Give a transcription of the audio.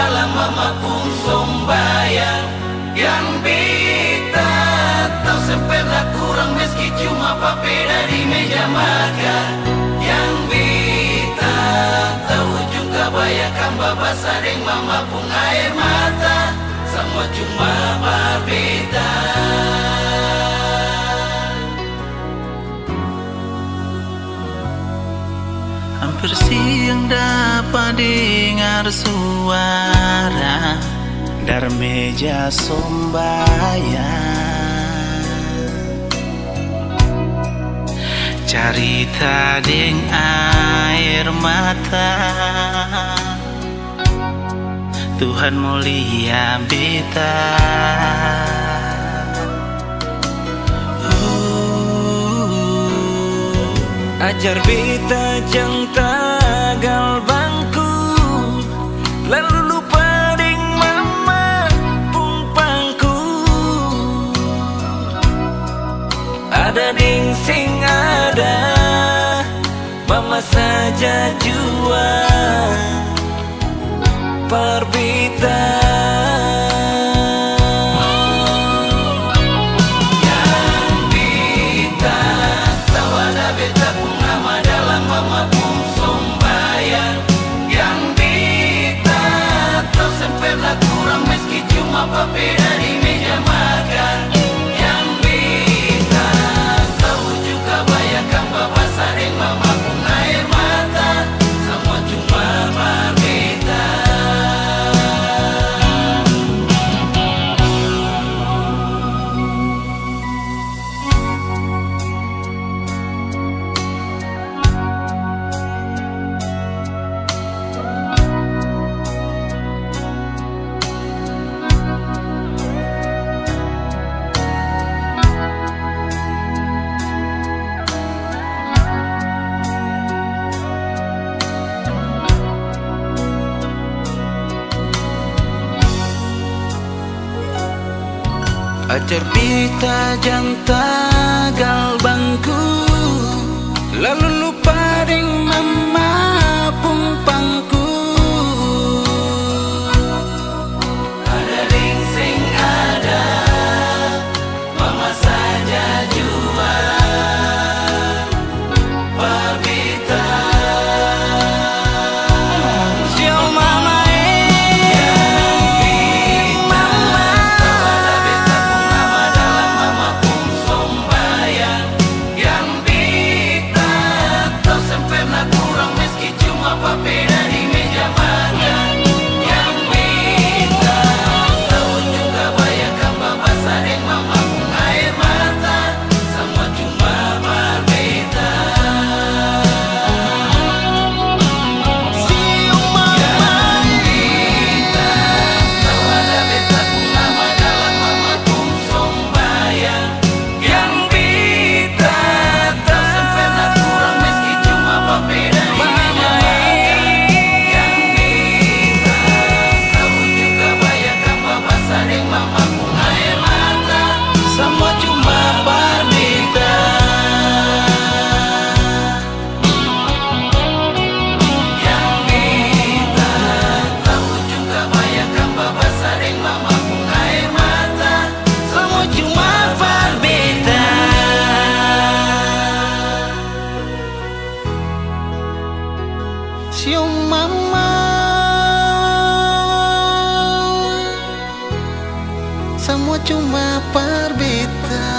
dalam mama pun sombayang. Yang beta tahu sempurna kurang meski cuma papeda di meja makan. Yang beta tahu juga bayangkan baba sadeng mama pun air mata. Semua cuma berbeda. Hampir siang dapat dengar suara dari meja sombayang. Carita deng air mata, Tuhan mulia beta. Ajar beta jang tagal bangku, lalu lupa ding mama pung pangku. Ada ding sing ada, mama saja jua parbita. Papeda di meja makan. Yang beta tahu juga bayangkan baba sadeng mama pun air mata. Semua cuma berbeda. Ajar beta jang tagal bangku, lalu lupa ding mama pung pangku. Ada ding sing ada, mama saja jua berbeda. Papeda di meja makan. Yang beta tahu juga bayangkan baba sadeng mama pun air mata. Semua cuma berbeda. Yang beta tahu ada beta pun nama dalam mama pun sombayang. Yang beta tahu sempurna kurang meski cuma papeda di meja makan. Semua cuma berbeda. Yang beta tahu juga bayangkan baba sadeng mama pun air mata. Semua cuma berbeda. Siung mama, semua cuma berbeda.